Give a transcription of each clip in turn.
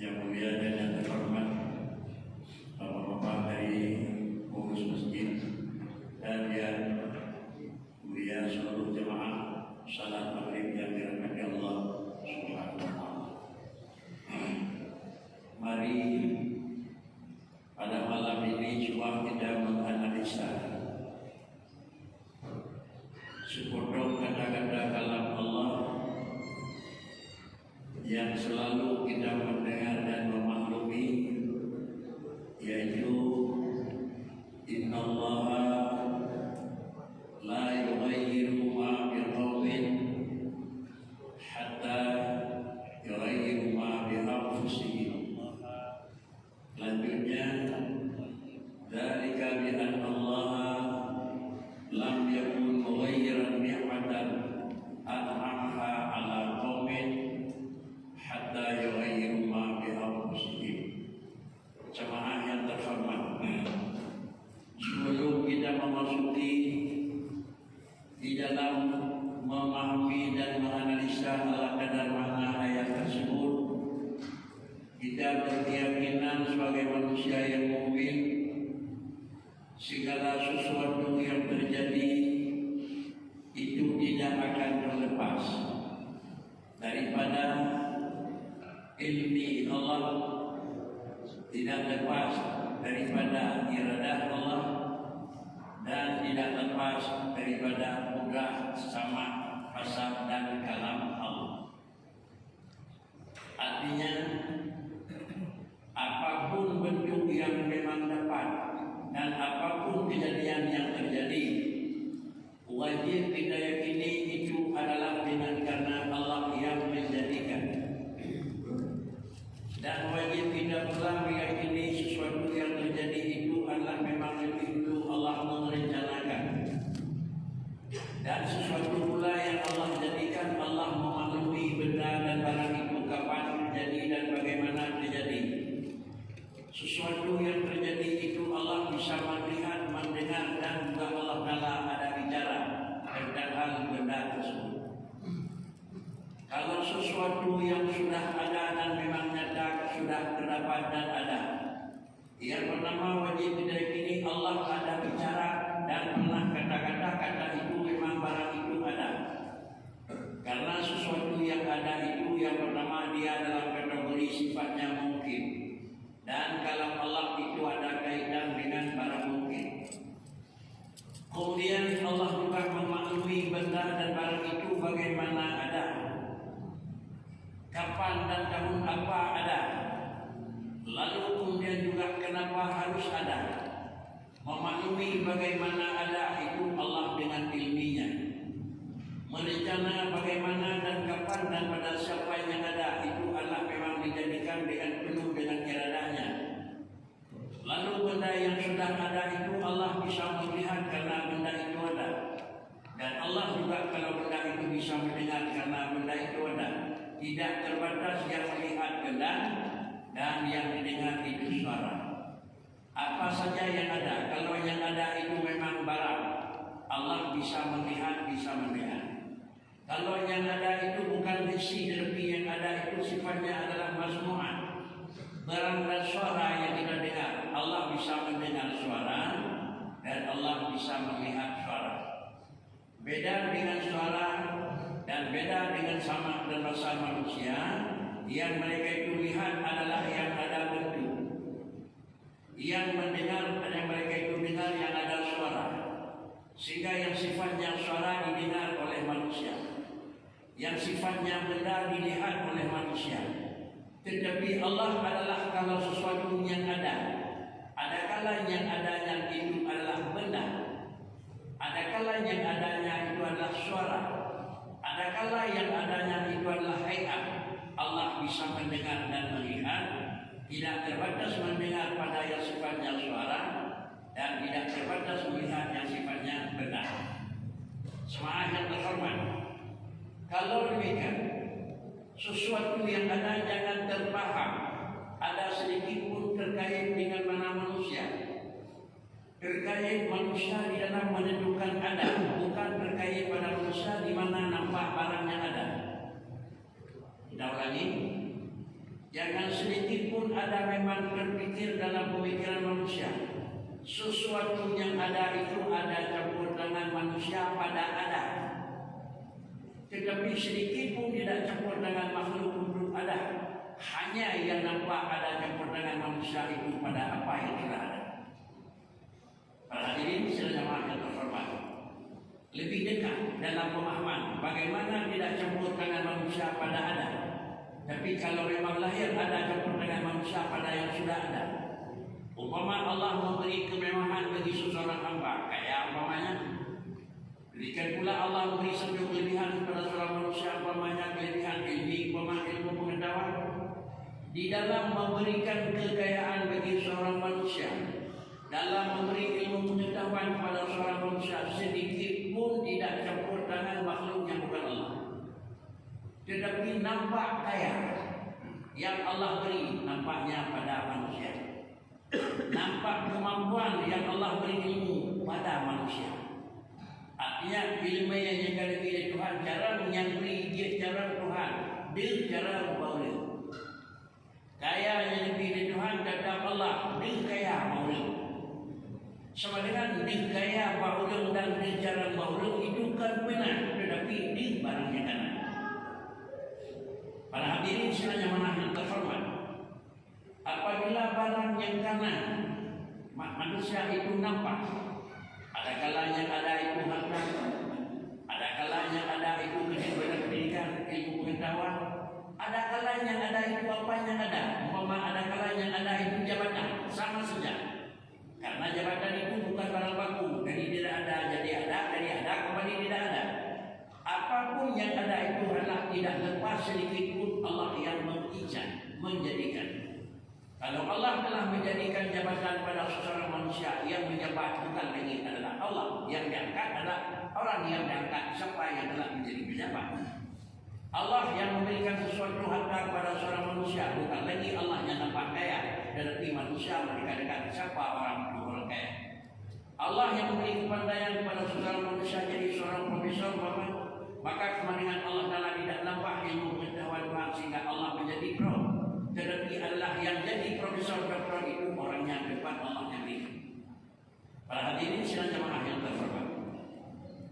Yang mulia dan yang terhormat Bapak-bapak dari pengurus masjid dan yang mulia seluruh jemaah salat maghrib yang dirahmati Allah Subhanahu wa taala. Mari pada malam ini coba kita menganalisa sepotong kata-kata kalam Allah yang selalu kita mendengar dan memaklumi, yaitu innallaha la yughayyiru ma biqaumin hatta yughayyiru ma bi anfusihim. Lanjutnya, dzalika bi anna Allah lam yakun mughayyiran ni'matan an'amaha ala qaumin hatta yughayyiru ma bi anfusihim. Jemaah yang terhormat, sebelum kita memasuki di dalam memahami dan menganalisa ala kadar makna ayat tersebut, kita berkeyakinan sebagai manusia yang mukmin, segala sesuatu yang terjadi itu tidak akan terlepas daripada ilmi Allah, tidak lepas daripada iradah Allah, dan tidak lepas daripada mudah sama fasal dan kalam Allah. Artinya, apapun bentuk yang memang dapat dan apapun kejadian yang terjadi, wajib kita yakini itu adalah dengan karena Allah yang menjadikan. Dan wajib kita pula meyakini sesuatu yang terjadi itu adalah memang lebih dulu Allah merencanakan. Dan sesuatu pula yang Allah jadikan, Allah memaklumi benda dan barang itu kapan terjadi dan bagaimana terjadi. Sesuatu yang terjadi itu Allah bisa melihat, mendengar, dan juga Allah Ta'ala ada bicara tentang hal benda tersebut. Kalau sesuatu yang sudah ada dan memang nyata, sudah terdapat dan ada, yang pertama wajib kita yakini Allah ada bicara dan pernah kata-kata itu memang barang itu ada. Karena sesuatu yang ada itu yang pertama dia dalam kategori sifatnya mungkin, dan kalam Allah itu ada kaitan dengan barang mungkin. Kemudian Allah juga memaklumi benda dan barang itu bagaimana ada, kapan dan tahun apa ada, lalu kemudian juga kenapa harus ada. Memaklumi bagaimana ada itu Allah dengan ilminya, merencana bagaimana dan kapan dan pada siapa yang ada itu Allah memang dijadikan dengan penuh dengan iradahnya. Lalu benda yang sudah ada itu Allah bisa melihat karena benda itu ada, dan Allah juga kalau benda itu bisa mendengar karena benda itu ada. Tidak terbatas yang melihat benda dan yang didengar itu suara. Apa saja yang ada, kalau yang ada itu memang barang, Allah bisa melihat, bisa mendengar. Kalau yang ada itu bukan diksi, tetapi yang ada itu sifatnya adalah masmu'an, barang dan suara yang kita dengar, Allah bisa mendengar suara dan Allah bisa melihat suara. Beda dengan suara dan beda dengan sama dan bahasa manusia, yang mereka itu lihat adalah yang ada bentuk, yang mendengar dan yang mereka itu dengar yang ada suara, sehingga yang sifatnya suara didengar oleh manusia, yang sifatnya benda dilihat oleh manusia. Tetapi Allah adalah kalau sesuatu yang ada kala yang adanya itu adalah benda, ada kala yang adanya itu adalah suara, ada kala yang adanya itu adalah hayat. Allah bisa mendengar dan melihat, tidak terbatas mendengar pada yang sifatnya suara dan tidak terbatas melihat yang sifatnya benda. Jemaah yang terhormat, kalau demikian, sesuatu yang ada jangan terpaham ada sedikit pun terkait dengan mana manusia. Terkait manusia di dalam menentukan ada, bukan terkait pada manusia di mana nampak barang yang ada. Kita ulangi, Jangan sedikit pun ada memang terpikir dalam pemikiran manusia sesuatu yang ada itu ada campur tangan manusia pada ada. Tetapi sedikit pun tidak campur tangan makhluk untuk ada. Hanya yang nampak ada campur tangan manusia itu pada apa yang sudah ada. Para hadirin sekalian yang terhormat, lebih dekat dalam pemahaman bagaimana tidak campur tangan manusia pada ada. Tapi kalau memang lahir ada campur tangan manusia pada yang sudah ada. Umpama Allah memberi kemewahan bagi seseorang hamba, kayak umpamanya berikan pula Allah memberi satu kelebihan kepada seorang manusia, umpamanya kelebihan ilmu pengetahuan. Di dalam memberikan kekayaan bagi seorang manusia, dalam memberi ilmu pengetahuan kepada seorang manusia, sedikit pun tidak campur tangan makhluk yang bukan Allah. Tetapi nampak kaya yang Allah beri nampaknya pada manusia. Nampak kemampuan yang Allah beri ilmu pada manusia. Artinya ilmu yang diberi Tuhan, cara menyambri dia cara Tuhan, dia cara baula. Kaya yang diberi Tuhan tetap Allah, dia kaya baula. Sama dengan dia kaya baula dan dia cara baula itu kan benar, tetapi dia barangnya kanan. Para hadirin sekalian yang terhormat, apabila barang yang kanan manusia itu nampak, ada kalanya ada itu harta, ada kalanya ada itu pendidikan, ilmu pengetahuan, ada kalanya ada itu apa yang ada, umpama ada kalanya ada itu jabatan, sama saja. Karena jabatan itu bukan barang baku, dari tidak ada jadi ada, dari ada kembali tidak ada. Apapun yang ada itu adalah tidak lepas sedikit pun Allah yang mengijaz, menjadikan. Kalau Allah telah menjadikan jabatan pada seseorang manusia, yang menjabat bukan lagi adalah Allah, yang diangkat adalah orang yang diangkat, siapa yang telah menjadi pejabat. Allah yang memberikan sesuatu harta kepada seorang manusia, bukan lagi Allah yang nampak kaya, tetapi manusia mereka siapa orang itu orang kaya. Allah yang memberi kepandaian kepada seorang manusia jadi seorang profesor, maka kemudian Allah Ta'ala tidak nampak ilmu pengetahuan Tuhan sehingga Allah menjadi pro. Tetapi adalah yang jadi profesor doktor itu orangnya depan Allah yang berikan. Para hadirin sidang jemaah yang terhormat.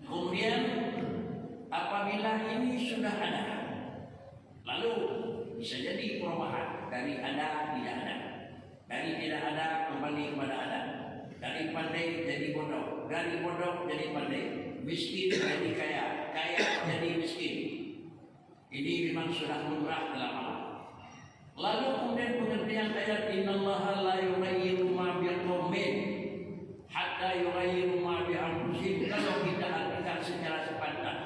Kemudian apabila ini sudah ada, lalu bisa jadi perubahan dari ada tidak ada, dari tidak ada kembali kepada ada, dari pandai jadi bodoh, dari bodoh jadi pandai, miskin jadi kaya, kaya jadi miskin. Ini memang sudah lumrah dalam Allah. Lalu kemudian pengertian ayat innallaha la yughayyiru ma biqaumin hatta yughayyiru ma bi anfusihim. Kalau kita artikan secara sepanjang,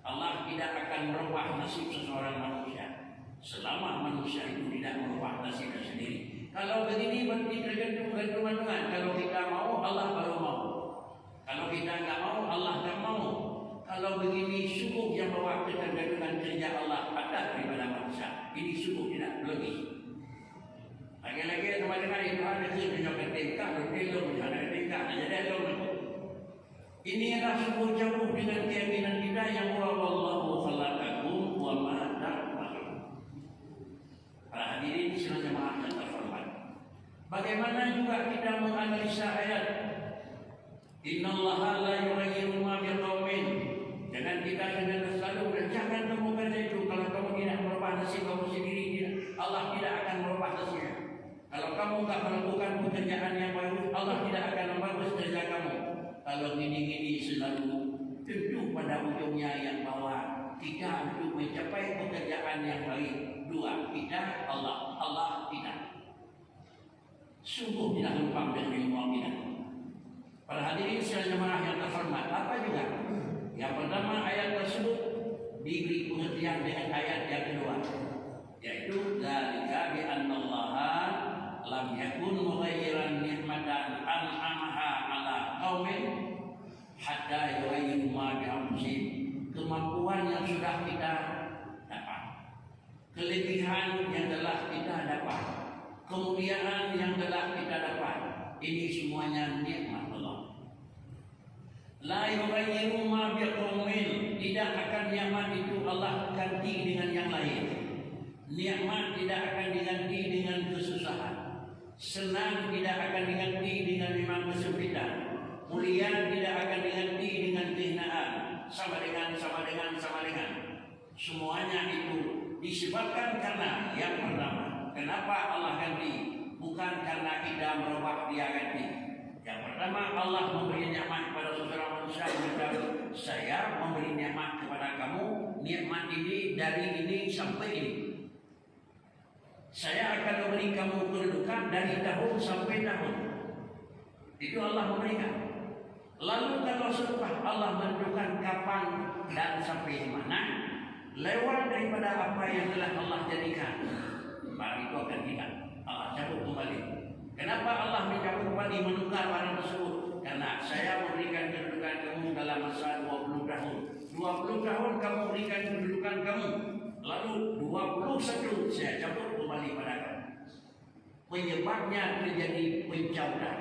Allah tidak akan merubah nasib seseorang manusia selama manusia itu tidak merubah nasibnya sendiri. Kalau begini berarti tergantung Tuhan. Kalau kita mau, Allah baru mau. Kalau kita enggak mau, Allah enggak mau. Kalau begini sungguh yang bawa ketergantungan kerja Allah ada daripada manusia. Ini sungguh tidak logis. Lagi-lagi teman-teman itu ada menyokan tingkah, bertilo menyokan tingkah, jadi ada ini adalah sungguh jauh dengan keyakinan kita yang wallahu khalaqakum wa ma ta'malun. Para hadirin sekalian jemaah yang terhormat. Bagaimana juga kita menganalisa ayat innallaha la yughayyiru ma biqaumin. Jangan kita dengan selalu jangan kamu kerja itu. Kalau kamu tidak merubah nasib kamu sendiri, Allah tidak akan merubah nasibnya. Kalau kamu tidak melakukan pekerjaan yang bagus, Allah tidak akan membagus kerja kamu. Kalau gini-gini selalu tentu pada ujungnya yang bawah kita untuk mencapai pekerjaan yang baik. Dua, kita Allah tidak. Sungguh tidak lempang dengan ilmu kita. Para hadirin sekalian jemaah yang terhormat, apa juga? Yang pertama ayat tersebut diberi pengertian dengan ayat yang kedua, yaitu dzalika bi annallaha lam yakun mughayyiran ni'matan an'amaha 'ala qaumin hatta yughayyiru ma bi anfusihim. Kemampuan yang sudah kita dapat, kelebihan yang telah kita dapat, kemuliaan yang telah kita dapat, ini semuanya nikmat Allah. La yughayyiru ma biqaumin, tidak akan nikmat itu Allah ganti dengan yang lain. Nikmat tidak akan diganti dengan kesusahan. Senang tidak akan diganti dengan memang kesempitan. Mulia tidak akan diganti dengan kehinaan. Sama dengan. Semuanya itu disebabkan karena yang pertama. Kenapa Allah ganti? Bukan karena kita merubah dia ganti. Yang pertama, Allah memberi nikmat kepada seorang manusia. Saya memberi nikmat kepada kamu. Nikmat ini dari ini sampai ini. Saya akan memberi kamu kedudukan dari tahun sampai tahun. Itu Allah memberikan. Lalu kalau setelah Allah menentukan kapan dan sampai di mana, lewat daripada apa yang telah Allah jadikan, maka itu akan hilang. Allah cabut kembali. Kenapa Allah mencabut kembali, menukar barang tersebut? Karena saya memberikan kedudukan kamu dalam masa 20 tahun. 20 tahun kamu berikan kedudukan kamu. Lalu 21 saya cabut kembali pada kamu. Penyebabnya terjadi pencautan.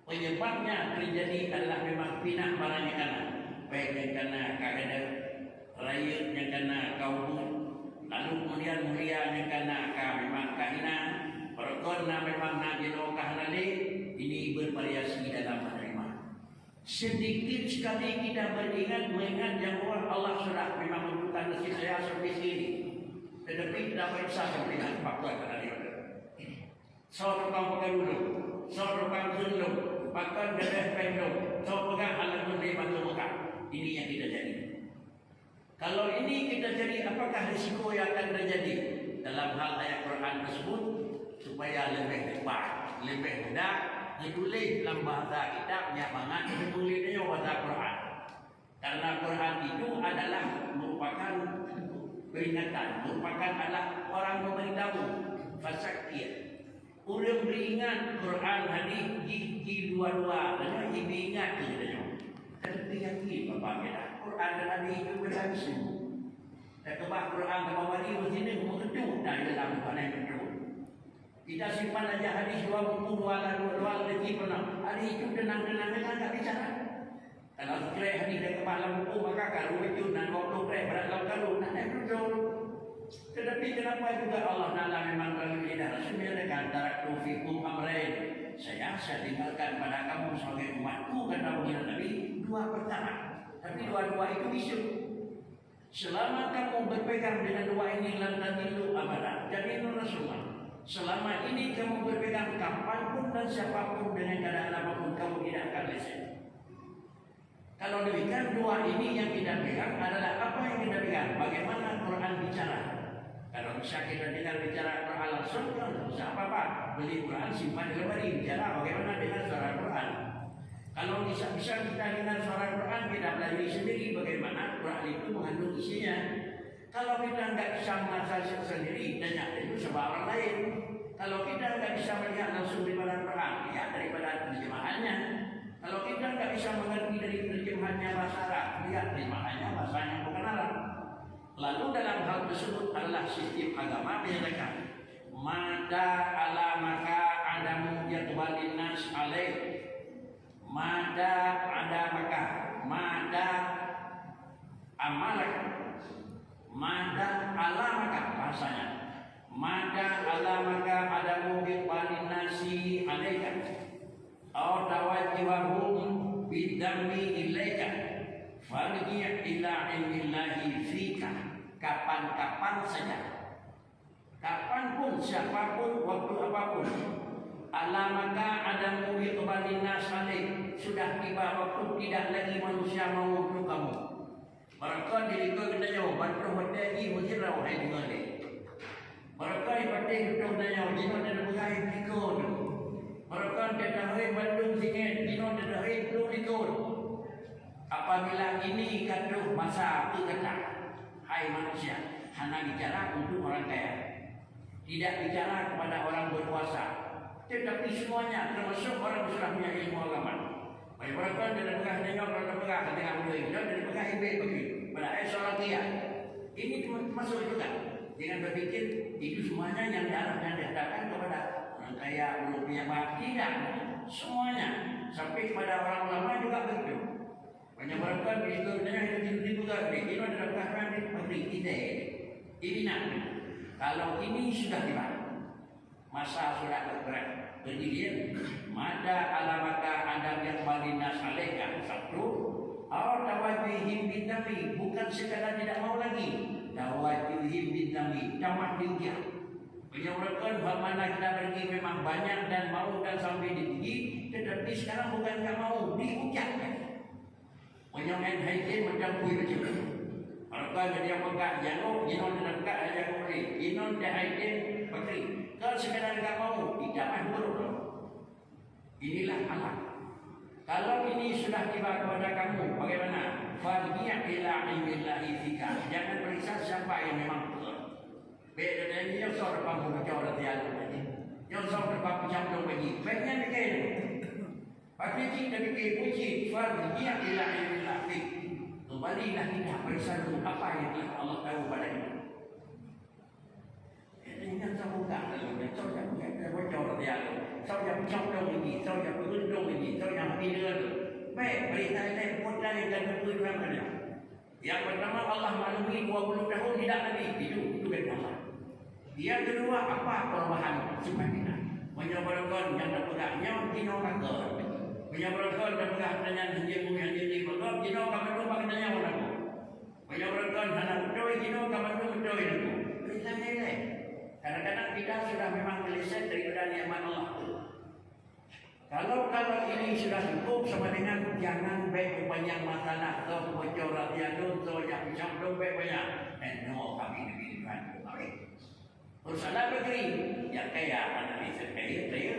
Penyebabnya terjadi adalah memang pindah barangnya kanan. Baik yang kena kadang raya yang kena kaum. Lalu kemudian mulia yang kena memang kahina. Perkona memang nak jenokah nali. Ini bervariasi dalam menerima. Sedikit sekali kita mengingat yang Allah sudah memang menentukan nasib saya seperti ini. Tetapi tidak bisa melihat fakta tadi. Seorang pengaruh, seorang sulung, bahkan dari pendok, seorang alat menerima Mekah. Ini yang kita jadi. Kalau ini kita jadi, apakah risiko yang akan terjadi dalam hal ayat Quran tersebut? Supaya lebih cepat, lebih mudah ditulis dalam bahasa kita menyamangat ditulisnya bahasa Quran. Karena Quran itu adalah merupakan peringatan, merupakan adalah orang memberitahu fasakir. Orang beringat Quran hadis di dua-dua dan ini ingat katanya. Tapi yakin Bapak kita Quran dan hadis itu berlangsung. Dan kebah Quran dan wali mesti mengedu dari dalam panai itu. Kita simpan aja hadis 2 buku 2 lagi pernah. Hadis itu tenang-tenang tak bicara. Kalau kira hadis dari kepala buku maka kalau itu dan 20 kira berat kalau nak betul. Tetapi kenapa juga Allah Ta'ala memang kalau tidak rasulnya antara tufikum amrain. Saya tinggalkan pada kamu sebagai umatku kata baginda Nabi 2 perkara. Tapi 2 itu isu. Selama kamu berpegang dengan 2 ini lantas itu abadan. Jadi itu Rasulullah. Selama ini kamu berpegang kapanpun dan siapapun dengan keadaan apapun kamu tidak akan lesen. Kalau demikian 2 ini yang kita pegang adalah apa yang kita pegang? Bagaimana Quran bicara? Kalau bisa kita dengar bicara Quran langsung, tidak usah apa-apa. Beli Quran simpan di lemari bicara bagaimana dengan suara Quran. Kalau bisa kita dengar suara Quran, kita belajar sendiri bagaimana Quran itu mengandung isinya. Kalau kita nggak bisa mengasah sendiri, tanya itu sebab orang lain. Kalau kita nggak bisa melihat langsung daripada Quran, lihat daripada terjemahannya. Kalau kita nggak bisa mengerti dari terjemahannya bahasa Arab, lihat terjemahannya bahasa yang bukan Arab. Lalu dalam hal tersebut adalah sistem agama menyatakan mada ala maka adamu yatbalin nas alaih. Mada ada maka mada amalak. Mada alamaka bahasanya. Mada alamaka adamu yatbalin nasi alaika. Au tawajjihum bidammi ilaika. Farji' ila ilmillahi fika. Kapan-kapan saja. Kapanpun, siapapun, waktu apapun. Alamaka adamu yatbalin nas alaik. Sudah tiba waktu tidak lagi manusia mau untuk kamu. Mereka diri kau kena jawab, bantu hati mesti rawat hai dengan dia. Mereka ibadah itu kena jawab, jino dan berkait dikau. Mereka tidak hai bandung singit, jino dan hai belum dikau. Apabila ini kata masa itu kata, hai manusia, hanya bicara untuk orang kaya, tidak bicara kepada orang berkuasa. Tetapi semuanya termasuk orang sudah punya ilmu agama. Baik mereka dari bekas tengok, mereka bekas tengah mulai, dan dari bekas ibik begini. Pada seorang dia, ini masuk juga. Jangan berpikir itu semuanya yang diharapkan dikatakan kepada orang kaya, belum punya bak. Tidak, semuanya sampai kepada orang ulama juga begitu. Banyak mereka di dunia hidup juga. Ini adalah bekas pabrik kita. Ini nak Kalau ini sudah tiba, masa sudah berat, berdiri. Mada alamaka adam yang malinas alaika. Satu, tawajihim bintami, bukan sekadar tidak mau lagi. Tawajihim bintami, tamat tinggi. Menyebutkan bagaimana kita pergi memang banyak dan mau dan sampai tinggi, tetapi sekarang bukan tak mau, diucapkan. Menyebutkan haji macam kuih kecil. Kalau dia pegang jauh, jinon dan pegang aja kembali. Jinon dia haji pergi. Kalau sekadar tak mau, tidak buruk. Inilah alam. Kalau ini sudah tiba kepada kamu, bagaimana? Farji'a ila ilmillahi fika. Jangan periksa siapa yang memang betul. Beda dengan yang seorang kamu bicara tiada lagi. Yang seorang kamu campur lagi. Baiknya begini. Pagi kita bikin puji. Farji'a ila ilmillahi fika. Kembalilah kita periksa dulu apa yang Allah tahu pada kita. Jangan sambungkan lagi. Saya bicara tiada. Saya campur lagi. Saya berundung lagi. Saya pilih. Baik, berita ini pun dari dan berdoa kepada. Yang pertama Allah maklumi 20 tahun tidak Nabi itu kan Allah. Yang kedua apa perubahan sifat kita? Menyebabkan yang terpegangnya dino kagak. Menyebabkan yang terpegangnya jenjung yang jadi betul dino kagak lupa katanya orang. Menyebabkan anak betul dino kagak lupa betul itu. Berita ini. Kadang-kadang kita sudah memang meleset daripada nikmat Allah. Kalau ini sudah cukup sama dengan jangan baik banyak masalah atau bocor tiada atau yang bisa baik banyak. No kami diberikan kami. Urusan negeri yang kaya analisa kaya,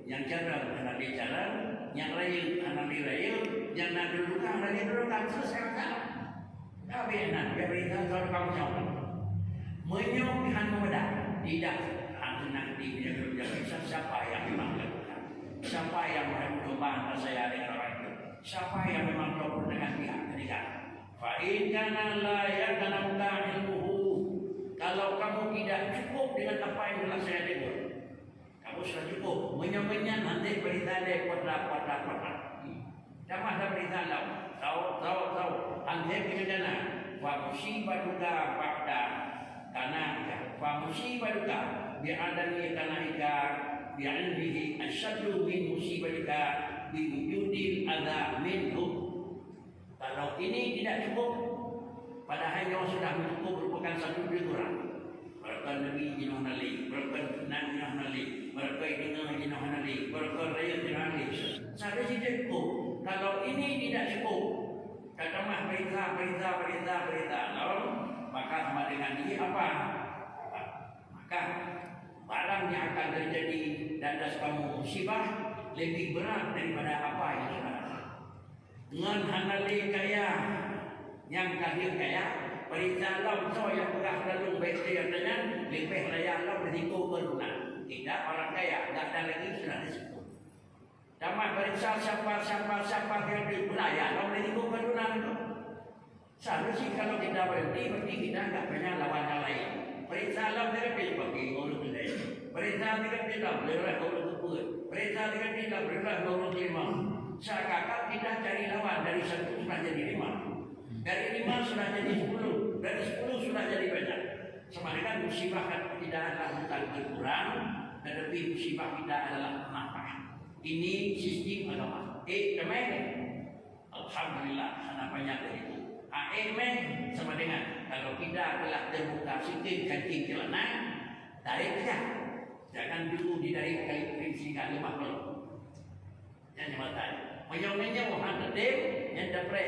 yang jarang analisa jarang, yang lain analisa lain, yang nak dulukan analisa dulukan selesai masalah. Kami enak berikan soal kamu jawab. Menyok Tuhan muda tidak nanti dia bisa siapa yang memang siapa yang membantu saya dengan orang itu? Siapa yang memang kabur dengan pihak ketiga? Fa'in kana la ya'lamuka ilmuhu. Kalau kamu tidak cukup dengan apa yang telah saya dengar, kamu sudah cukup. Menyamanya nanti berita dia kuat. Jangan ada berita lain. Tahu. Nanti bagaimana? Wa musibaduka ba'da kana wa musibaduka bi'adami kana ika bi'ilmihi asyaddu min musibatika biwujudil adha minhum. Kalau ini tidak cukup, padahal yang sudah cukup merupakan satu kurang. Mereka Nabi Jinnah Nali, mereka Nabi Jinnah Nali, mereka Jinnah Nali, mereka Raya Jinnah Nali. Seharusnya cukup. Kalau ini tidak cukup, kata mah berita. Lalu maka sama dengan ini apa? Maka barang yang akan terjadi dan atas kamu musibah lebih berat daripada apa yang sudah ada. Dengan hanali kaya yang kahir kaya, perintah lam so yang pegah lalu baik dia dengan lebih raya lam risiko berguna. Tidak orang kaya, tidak ada lagi sudah risiko. Dapat periksa siapa yang diperaya lam risiko berguna itu. Seharusnya kalau kita berhenti kita tidak punya lawan lain. Perintah lam tidak bagi orang lain. Perintah tidak berlah orang tersebut. Perintah tidak berlah orang lima. Seakan-akan kita cari lawan dari 1 sudah jadi 5. Dari 5 sudah jadi 10. Dari 10 sudah jadi banyak. Sama dengan musibah tidak adalah bukan berkurang, tetapi musibah kita adalah menambah. Ini sistem agama. Kemarin, alhamdulillah, sana banyak dari itu. Amen sama dengan kalau kita telah terbuka sikit kancing celana, tarik saja. Jangan dulu ditarik kali prinsip kali 50. Yang jembatan. Menyongnya mohon tetap yang dapat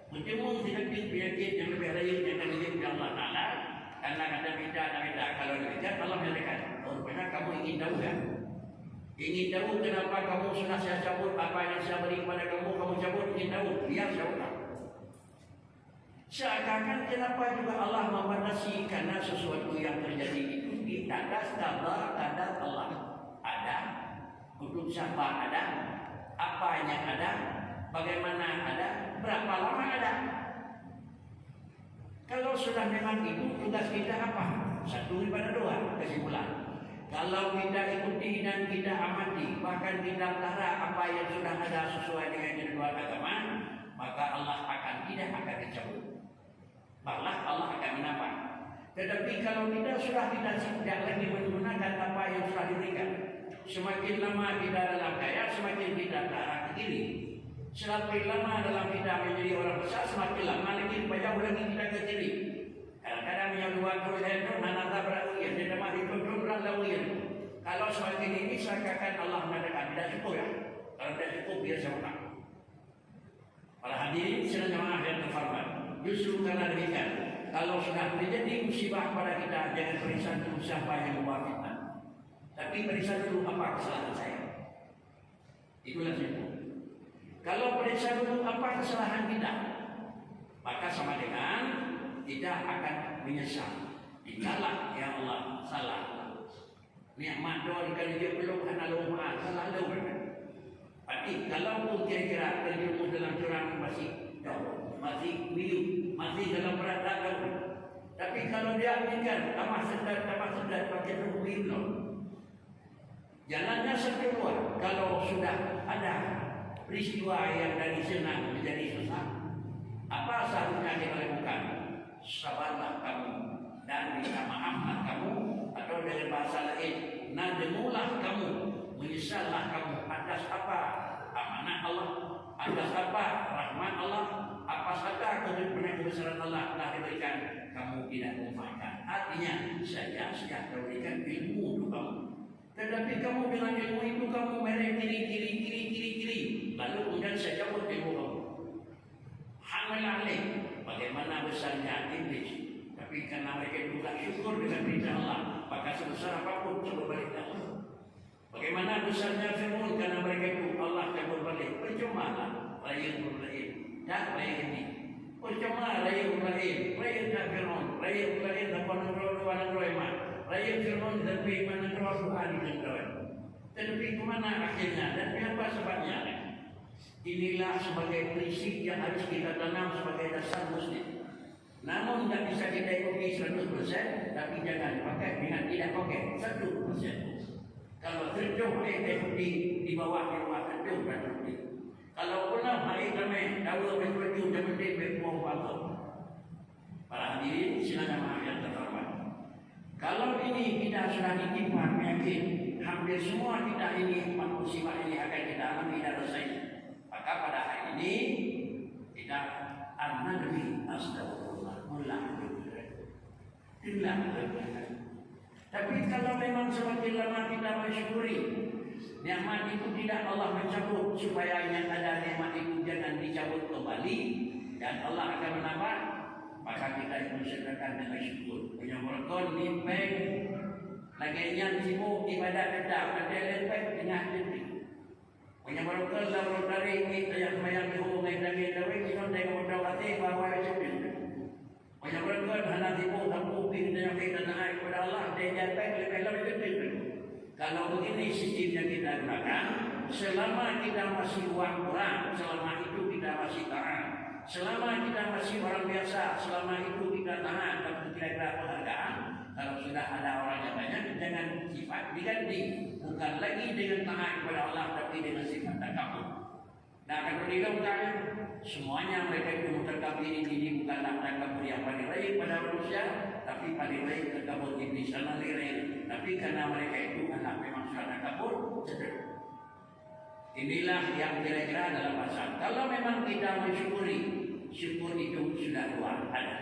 menjemur sedikit penyakit yang lebih raya yang akan dijemput Allah Taala. Karena kata kita kalau demikian Allah mengatakan, rupanya kamu ingin tahu kan? Ingin tahu kenapa kamu sudah saya cabut apa yang saya beri kepada kamu cabut ingin tahu? Biar saya tahu. Seakan-akan kenapa juga Allah membatasi karena sesuatu yang terjadi itu di atas kadar Allah ada, untuk siapa ada, apa yang ada, bagaimana ada, berapa lama ada. Kalau sudah memang itu tugas kita apa? 1 daripada 2 kesimpulan. Kalau kita ikuti dan kita amati, bahkan kita tara apa yang sudah ada sesuai dengan ketentuan agama, maka Allah tidak akan dicabut. Malah Allah akan menambah. Tetapi kalau kita sudah tidak lagi menggunakan apa yang sudah diberikan, semakin lama kita dalam kaya, semakin kita ke arah kiri. Semakin lama dalam kita menjadi orang besar, semakin lama lagi jauh lagi kita ke kiri. Kadang-kadang yang dua itu nanata berawiyan, dia mah dikontrol berawiyan. Kalau semakin ini seakan Allah mengatakan tidak cukup ya. Kalau tidak cukup biasa utang. Para hadirin sedang jemaah yang terhormat, justru karena demikian, kalau sudah terjadi musibah pada kita, jangan periksa dulu siapa yang membawa fitnah. Tapi periksa dulu apa kesalahan saya. Itulah sebab. Kalau periksa dulu apa kesalahan kita, maka sama dengan kita akan menyesal. Tinggallah ya Allah salah. Nikmat doa dikali dia belum kena lupa salah lalu. Tapi kalau pun kira-kira terjerumus dalam curang masih miu, masih dalam berat dalam. Tapi kalau dia meninggal, tambah sedar pakai rupiah loh. Jalannya keluar. Kalau sudah ada peristiwa yang dari senang menjadi susah, apa seharusnya kita lakukan? Sabarlah kamu dan minta maaflah kamu, atau dengan bahasa lain, nademulah kamu, menyesallah kamu atas apa amanah Allah, atas apa rahmat Allah, apa saja kebesaran Allah telah diberikan, kamu tidak memanfaatkan. Artinya saya sudah berikan ilmu untuk kamu, tetapi kamu dengan ilmu itu kamu merek kiri, lalu kemudian saya cabut ilmu kamu. Hamal alaih, bagaimana besarnya iblis. Tapi karena mereka juga syukur dengan berita Allah, maka sebesar apapun coba balik Allah. Bagaimana besarnya Fir'aun, karena mereka itu Allah cabut balik. Percuma lah raya Ibrahim dan raya ini. Percuma raya Ibrahim, raya Fir'aun, raya Ibrahim dan penuh-penuh raya Fir'aun dan penuh-penuh dan tetapi kemana akhirnya dan apa sebabnya? Inilah sebagai prinsip yang harus kita tanam sebagai dasar muslim. Namun tidak bisa kita ikuti 100%, tapi jangan pakai dengan tidak pakai 1%. Kalau terjun ikuti di bawah di rumah terjun berarti. Kalau pernah hari kami dawa berterjun dan berbuang waktu. Para hadirin silakan maaf yang terhormat. Kalau ini kita sudah ditimpa penyakit, hampir semua kita ini musibah ini akan kita alami dan selesai. Maka pada hari ini kita an-nadri astagfirullah ulang tapi kalau memang semakin lama kita mensyukuri nikmat itu tidak Allah mencabut, supaya yang ada nikmat itu jangan dicabut kembali dan Allah akan menambah, maka kita itu sedekahkan dengan syukur. Punya berkon nimpeng lagi yang sibuk ibadah kita ada lepek dengan hati. Punya berkon lalu dari kita yang dihubungi dengan dawai kita dengan mendawati bahwa itu. Punya berkon hanya sibuk tampuk dengan kita naik kepada Allah dan lepek lebih itu. Kalau begini sistem yang kita gunakan, selama kita masih uang kurang, selama itu kita masih tahan. Selama kita masih orang biasa, selama itu kita tahan dan kira-kira penghargaan. Kalau sudah ada orang yang banyak, jangan sifat diganti. Bukan lagi dengan tahan kepada Allah, tapi dengan sifat takabur. Nah, kalau dilakukan, semuanya mereka itu takabur ini bukanlah takabur yang paling baik pada manusia, tapi paling baik takabur iblis dan lain-lain. Tapi karena mereka itu adalah memang sudah takabur, cedera. Inilah yang kira-kira dalam bahasa. Kalau memang kita mensyukuri, syukur itu sudah dua ada.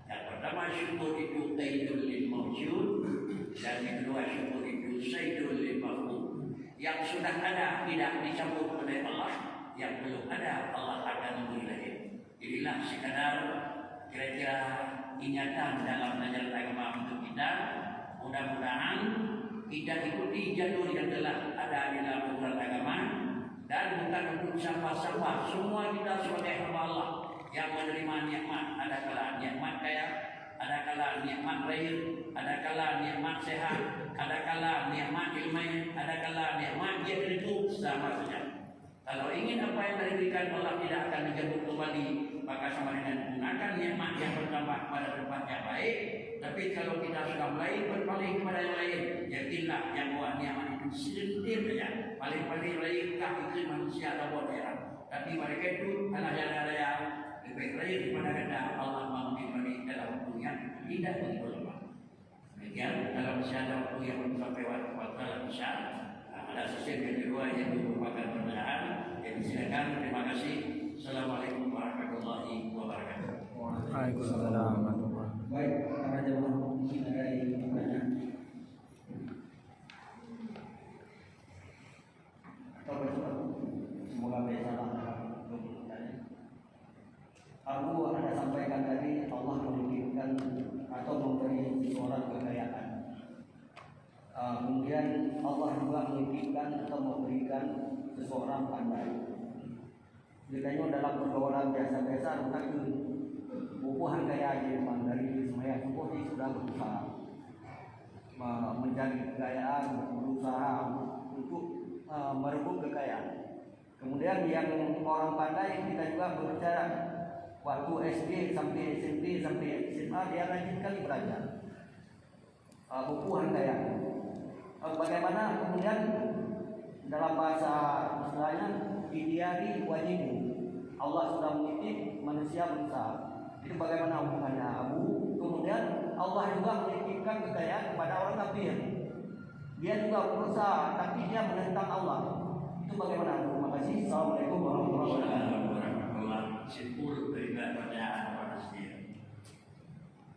Yang pertama syukur itu taidul lil mawjud, dan yang kedua syukur itu saidul lil mafhum. Yang sudah ada tidak dicampur oleh Allah, yang belum ada Allah akan memberi lagi. Inilah sekadar kira-kira ingatan dalam belajar agama untuk kita. Mudah-mudahan kita ikuti jalur yang telah ada di dalam aturan agama. Dan bukan untuk siapa-siapa, semua kita sebagai hamba Allah yang menerima nikmat. Ada kala nikmat kaya, ada kala nikmat lahir, ada kala nikmat sehat, ada kala nikmat ilmu, ada kala nikmat dia hidup sama saja. Kalau ingin apa yang diberikan Allah tidak akan dijemput kembali, maka sama dengan menggunakan nikmat yang bertambah pada tempat yang baik. Tapi kalau kita sudah mulai berpaling kepada yang lain, yakinlah yang buat nikmat itu sejentir saja. Paling-paling layinkah itu manusia atau daerah. Tapi mereka itu adalah yang lebih baik daripada kata Allah memberi dalam waktu yang tidak begitu lama. Demikian, kalau masih ada waktu yang belum sampai waktu bisa ada sistem yang kedua yang merupakan pertanyaan. Jadi silakan. Terima kasih. Assalamualaikum warahmatullahi wabarakatuh. Waalaikumsalam. Baik, para jemaah mungkin ada yang bertanya atau bersoal. Semoga bisa lah. Aku ada sampaikan tadi Allah menitipkan atau memberi seorang kekayaan. Kemudian Allah juga menitipkan atau memberikan seseorang pandai. Biasanya dalam pergaulan biasa-biasa tentang bukuhan kaya aja dari semuanya semua sudah berusaha mencari kekayaan, berusaha untuk merebut kekayaan. Kemudian yang orang pandai kita juga berbicara waktu SD sampai SMP sampai SMA dia rajin sekali belajar bukuhan kaya. Bagaimana kemudian dalam bahasa istilahnya ideari wajibu Allah sudah menitip manusia berusaha. Itu bagaimana hubungannya Abu? Kemudian Allah juga menitipkan kekayaan kepada orang kafir. Dia juga berusaha, tapi dia menentang Allah. Itu bagaimana Abu? Terima kasih. Assalamualaikum warahmatullahi wabarakatuh. Simpul daripada pertanyaan manusia.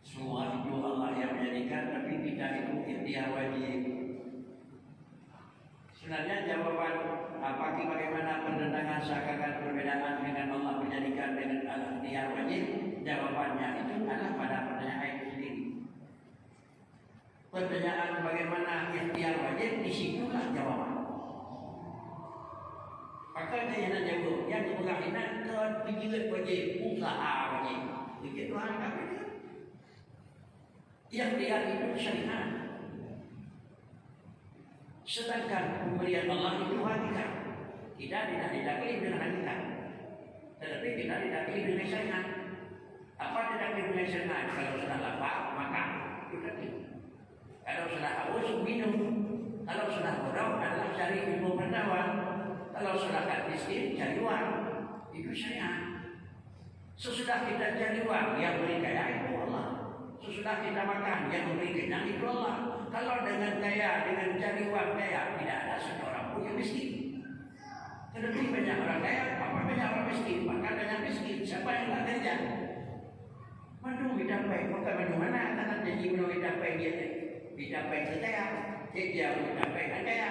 Semua itu Allah yang menjadikan, tapi kita itu ikhtiar wajib. Sebenarnya jawaban bagaimana penentangan seakan perbedaan dengan Allah menjadikan dengan ikhtiar wajib, jawabannya itu adalah pada pertanyaan itu sendiri. Pertanyaan bagaimana ikhtiar wajib, disitulah jawaban. Maka dia nak jawab yang berkaitan dengan pikiran wajib, usaha wajib. Begitu hal kami. Ikhtiar itu syariat. Sedangkan pemberian Allah itu hakikat. Kita tidak didakili dengan hakikat, tetapi kita didakili dengan syariat. Apa didakili dengan syariat? Kalau sudah lapar, makan. Itu tadi. Kalau sudah haus, minum. Kalau sudah bodoh, adalah cari ilmu pengetahuan. Kalau sudah miskin, cari uang. Itu syariat. Sesudah kita cari uang, yang beri kaya itu Allah. Sesudah kita makan, yang memberi kenyang itu Allah. Kalau dengan kaya, dengan cari uang kaya, tidak ada seorang pun yang miskin. Tetapi banyak orang kaya, apa banyak orang miskin? Maka banyak miskin. Siapa yang tak kerja? Madu didapai, maka madu mana? Tangan janji madu didapai dia, didapai kekaya. Dia didapai kaya.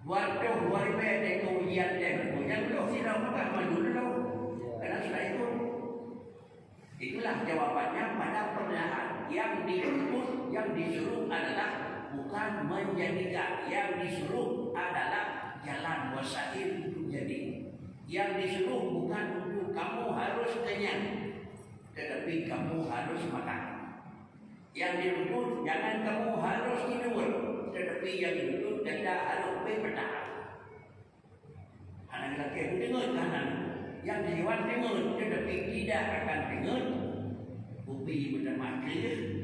Waduh, luar biasa itu ujian dia. Ujian belum tidak maka madu dulu. Karena sudah itu. Itulah jawabannya pada pertanyaan. Yang dituntut, yang disuruh adalah bukan menjadikan. Yang disuruh adalah jalan wasail untuk jadi. Yang disuruh bukan untuk kamu harus kenyang, tetapi kamu harus makan. Yang dituntut jangan kamu harus tidur, tetapi yang dituntut tidak harus berpetah. Anak lelaki dengar kanan, yang diwan dengar, tetapi tidak akan dengar. Ubi bernama Kris.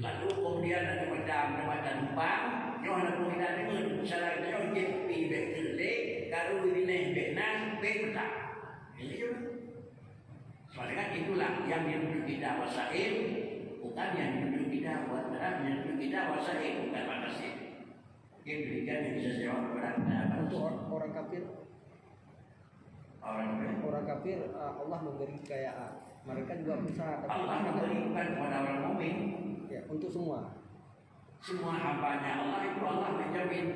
Lalu kemudian ada macam numpang. Yang ada pun kita dengar salah kita ubi bekerle, kalau ini benar berpetah. Ini juga. Soalnya itulah yang dituntut kita wasail, bukan yang dituntut kita wasail, yang dituntut kita wasail bukan makasih. Yang diberikan yang bisa jawab kepada Untuk orang kafir, orang kafir Allah memberi kekayaan. Mereka juga berusaha. Tapi Allah memberikan kepada orang mukmin. Ya, untuk semua. Semua hambanya Allah itu Allah menjamin.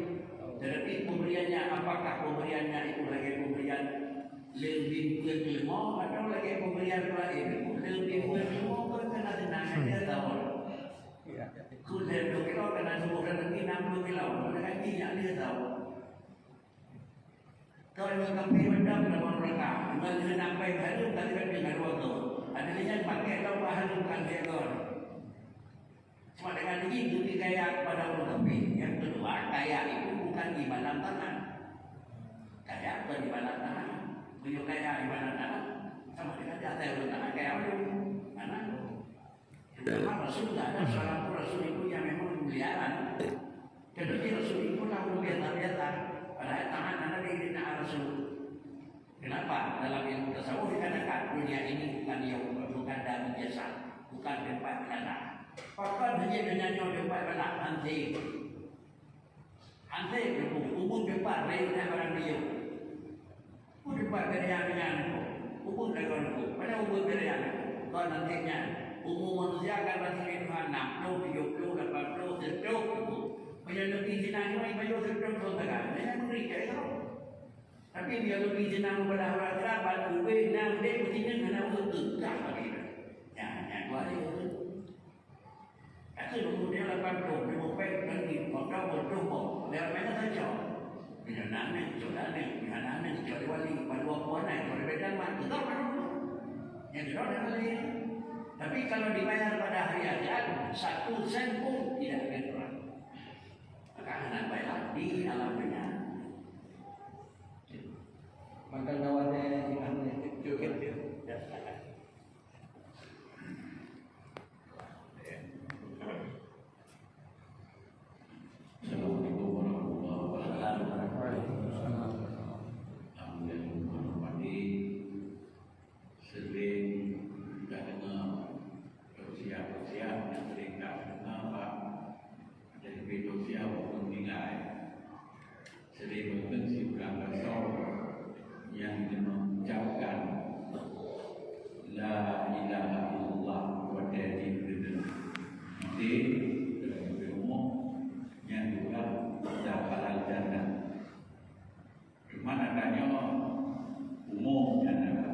Tetapi pemberiannya apakah pemberiannya itu lagi pemberian lebih berkelima atau lagi pemberian lain lebih berkelima kena tenang dia tahu. Kuliah 2 kilo kena semua lagi 60 kilo dengan minyak dia tahu. Kalau kami mendam dalam mereka dengan apa yang ada kali dengan waktu. Ada yang pakai atau bahan bukan ekor. Cuma dengan ini bukti kaya kepada orang kafir. Yang kedua, kaya itu bukan di badan tanah. Kaya bukan di badan tanah. Beliau kaya di badan tanah. Sama dengan jatah orang tanah kaya orang mana? Terutama Rasul tidak ada seorang Rasul itu yang memang miliaran. Tetapi Rasul itu tahu biasa-biasa. Padahal tangan anak di tanah Rasul. Kenapa? Dalam ilmu tasawuf dikatakan dunia ini bukan yang bukan dari jasa, bukan tempat tanah. Pakan hanya dengan yang depan balak hanti. Hanti umum depan lain barang dia. Umum depan kerjaan dengan umum dengan aku. Pada umum kerjaan kau nantinya umum manusia akan berhasil Tuhan 60, 70, 80, 100. Bila lebih senang ini baju 100 tahun. Jangan berikan itu. Tapi bila lebih senang pada orang kerabat, ubah nang dia mestinya kena untuk tak lagi. Jangan buat itu. Kasi nung dia lakukan dia mau pergi kota berjumpa dia mana saja bila nane saudara bila nane jadi wali pada puan naik berbeda mati tak mana yang tidak lagi tapi kalau dibayar pada hari ajar 1 sen pun tidak akan kurang maka anak bayar di alamnya Makan nawatnya ini juga Assalamualaikum warahmatullahi wabarakatuh. Alhamdulillah menghormati sering sudah dengar usia-usia yang sering tak dengar Pak dari usia waktu meninggal sering berfungsi ulang besar yang mengucapkan La ilaha illallah wa dari nanti yang juga dapat jannah. Cuma adanya umum jannah.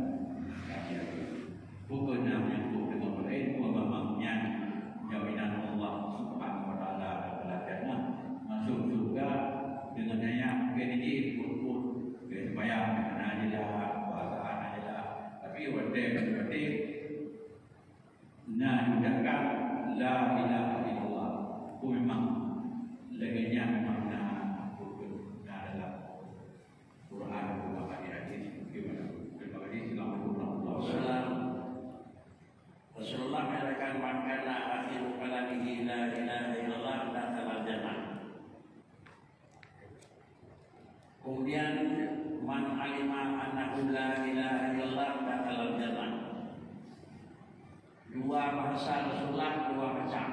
Bukan yang itu dengan lain, memangnya jaminan Allah Subhanahu Wa Taala adalah jannah. Masuk surga dengan yang ini pun supaya aja lah, bahasaan aja lah. Tapi wajib nah ucapkan la ilaha illallah. Memang legenya memang dalam Quran atau hadis gimana? Terima kasih. Assalamualaikum. Rasulullah mengatakan makana akhiru kalamihi la ilaha illallah dakhala jannah. Kemudian man alima annahu la ilaha illallah dakhala jannah. Dua bahasa Rasulullah dua macam.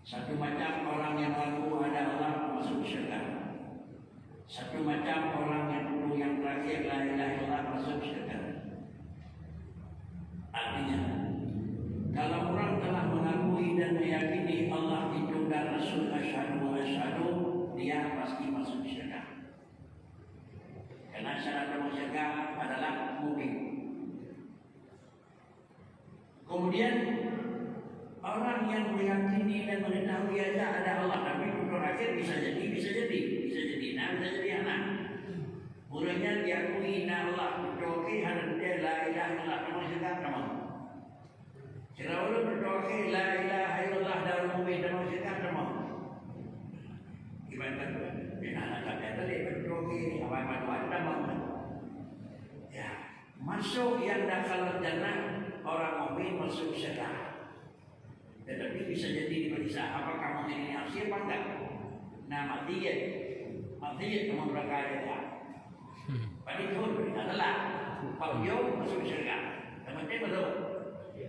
Satu macam orang yang mengaku ada Allah masuk syurga. Satu macam orang yang dulu yang terakhir la ilaha illallah masuk syurga. Artinya, kalau orang telah mengakui dan meyakini Allah itu dan Rasul asyhadu wa asyhadu, dia pasti masuk syurga. Karena syarat masuk syurga adalah mukmin. Kemudian orang yang meyakini dan mengetahui ada Allah, tapi untuk akhir bisa jadi, nah bisa jadi anak. Mulanya diakui Allah, berdoa harus dia la ilaha illallah, kamu sedang kamu. Kalau berdoa la ilaha illallah dalam mukmin, kamu sedang kamu. Gimana tu? Anak kata tadi berdoa apa kamu. Ya, masuk yang dakhala jannah orang mukmin masuk syurga. Tetapi bisa jadi diperiksa apa kamu ini asli apa enggak. Nah matinya kamu berkata ya. Pada itu adalah kalau dia masuk syurga. Teman-teman betul.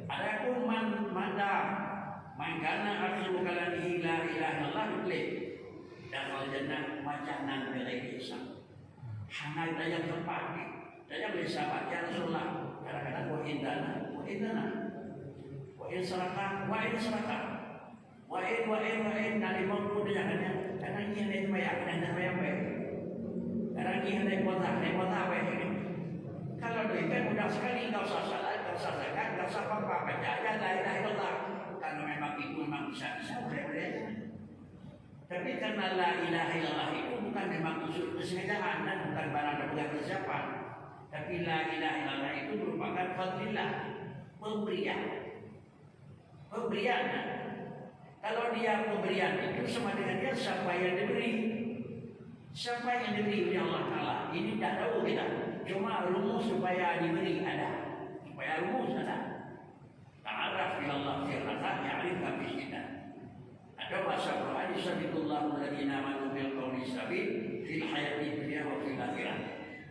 Adapun manda mangkana akhiru kalamihi la ilaha illallah betul. Dan kalau jannah macam nan belai kisah. Hangai daya tempat ni. Daya boleh sahabat ya Rasulullah. Kadang-kadang wa indana. Wa'in seraka Wa'in dari mampu dia hanya karena ini hanya bayar baik karena ini hanya kota baik kalau duitkan mudah sekali enggak usah salat, enggak usah zakat, enggak usah apa-apa baca aja la ilaha illallah kalau memang itu memang bisa boleh tapi karena la ilaha illallah itu bukan memang unsur kesengajaan dan bukan barang dan persiapan tapi la ilaha illallah itu merupakan fadlillah pemberian. Kalau dia pemberian itu sama dengan dia siapa yang diberi. Siapa yang diberi oleh Allah Ta'ala. Ini tak tahu kita. Cuma rumus supaya diberi ada. Supaya rumus ada. Ta'araf ila Allah fir'ata ya'rifka bi'idha. Ada bahasa Quran Sabitullahu alladhina amanu bil qawli sabit fil hayati dunia wa fil akhirah.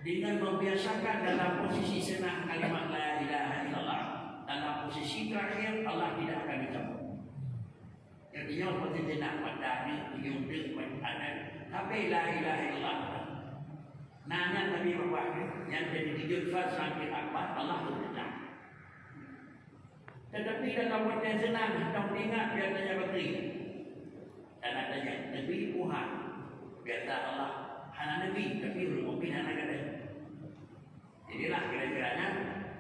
Dengan membiasakan dalam posisi senang kalimat la ilaha illallah. Dalam posisi terakhir Allah tidak akan dicampur. Dia pasti tidak pada ni yang ada. Tapi la ilaha illallah. Nanya Nabi Muhammad yang jadi dijufat sampai apa Allah berkata. Tetapi dalam waktu yang senang, kita ingat biasanya begini. Dan adanya Nabi Muhammad biasa Allah hana Nabi tapi mungkin hana kata. Inilah kira-kiranya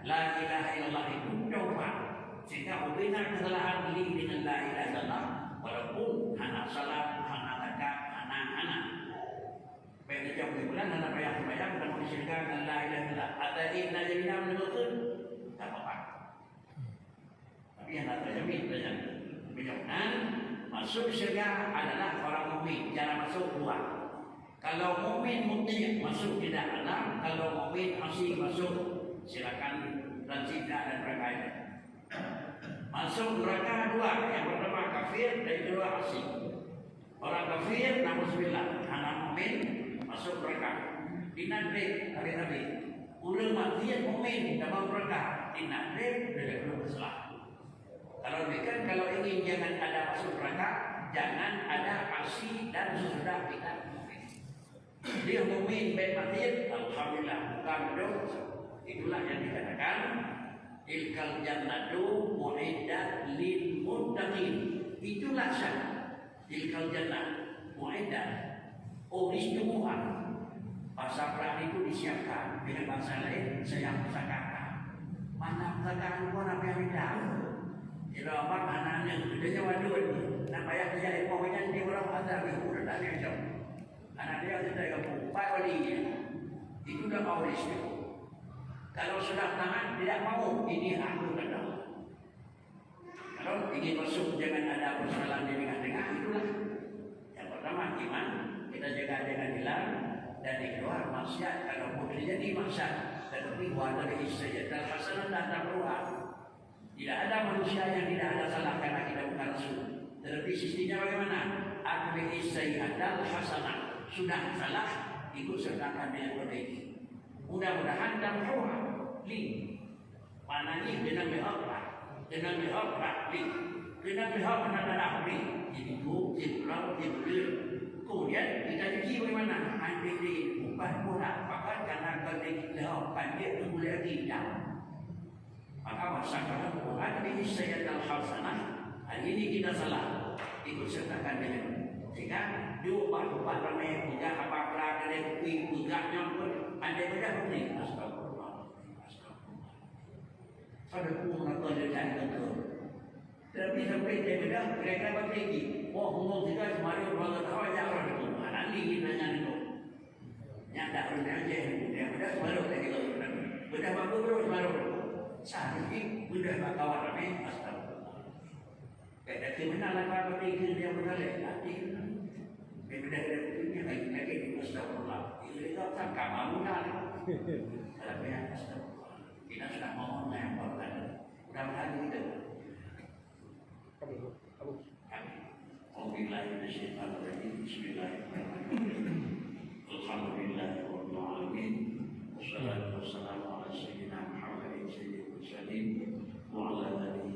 la ilaha illallah itu coba sehingga benar kesalahan ini dengan la ilaha illallah walaupun hana salat, hana zakat, hana. Baik jauh di bulan hana bayang-bayang dan mengisirkan dengan la ilaha illallah. Ada inna jami'na menurutkan tak apa-apa. Tapi yang tak terjamin berjauhan masuk syurga adalah orang mukmin. Cara masuk dua. Kalau mukmin mukmin masuk tidak dalam, kalau mukmin masih masuk silakan transit dan berkait. Masuk neraka dua, yang pertama kafir dan kedua asing. Orang kafir naudzubillah, anak mukmin masuk neraka. Dinadrik hari-hari. Ulang mati mukmin dalam neraka, dinadrik dari belum bersalah. Kalau demikian, kalau ingin jangan ada masuk neraka, jangan ada asing dan sesudah kita. Dia mukmin baik mati, alhamdulillah bukan dosa. Itulah yang dikatakan tilkal jannatu mu'iddat lil muttaqin. Itulah syarat tilkal jannah mu'iddat Tuhan. Bahasa Arab itu disiapkan dengan bahasa lain saya pusaka. Mana pusaka pun apa yang tahu. Kalau apa anaknya dia wadud nak payah dia emohnya dia orang azab itu dah macam anak dia tidak kamu Pak Wali itu dah awis itu. Kalau sudah tangan tidak mau ini aku kata. Kalau ingin masuk jangan ada persoalan di tengah-tengah itulah. Yang pertama iman kita jaga dengan hilang dan yang kedua maksiat kalau boleh jadi maksiat tetapi wadah istri dan hasanah tak berubah. Tidak ada manusia yang tidak ada salah karena kita bukan rasul. Tetapi sistemnya bagaimana? Akbil istri adalah hasanah. Sudah salah, ikut sertakan dengan perbaiki. Mudah-mudahan dan doa li. Mana ni dengan berapa? Dengan berapa li? Dengan berapa nak li? Jadi tu, pulau, kemudian kita jadi bagaimana? Ambil di bukan murah, bahkan karena kerja kita pandai tunggu lagi dah. Maka masyarakat Quran ini saya dalam hasanah. Hari ini kita salah, ikut sertakan dengan sehingga diubah-ubah ramai punya apa-apa dari kuih pegaknya pun ada beda begini. Astagfirullah. Ada pun atau dia cari betul. Tapi sampai dia beda, mereka bertinggi. Oh, ngomong kita kemarin orang tahu aja orang itu. Nanti kita nyanyi itu. Nyata orang aja dia beda baru lagi tu. Beda baru baru. Saat ini beda kawan ramai. Astagfirullah. Kata mana lah bertinggi dia berlalu nanti. Beda dia lagi di Astagfirullah. Itu tak kamu dah. Kalau dia Astagfirullah. Kita sudah mohon yang berkata. Mudah-mudahan itu. Bismillahirrahmanirrahim. Alhamdulillahirabbil alamin. Wassalatu wassalamu ala sayyidina Muhammadin sayyidil mursalin wa ala alihi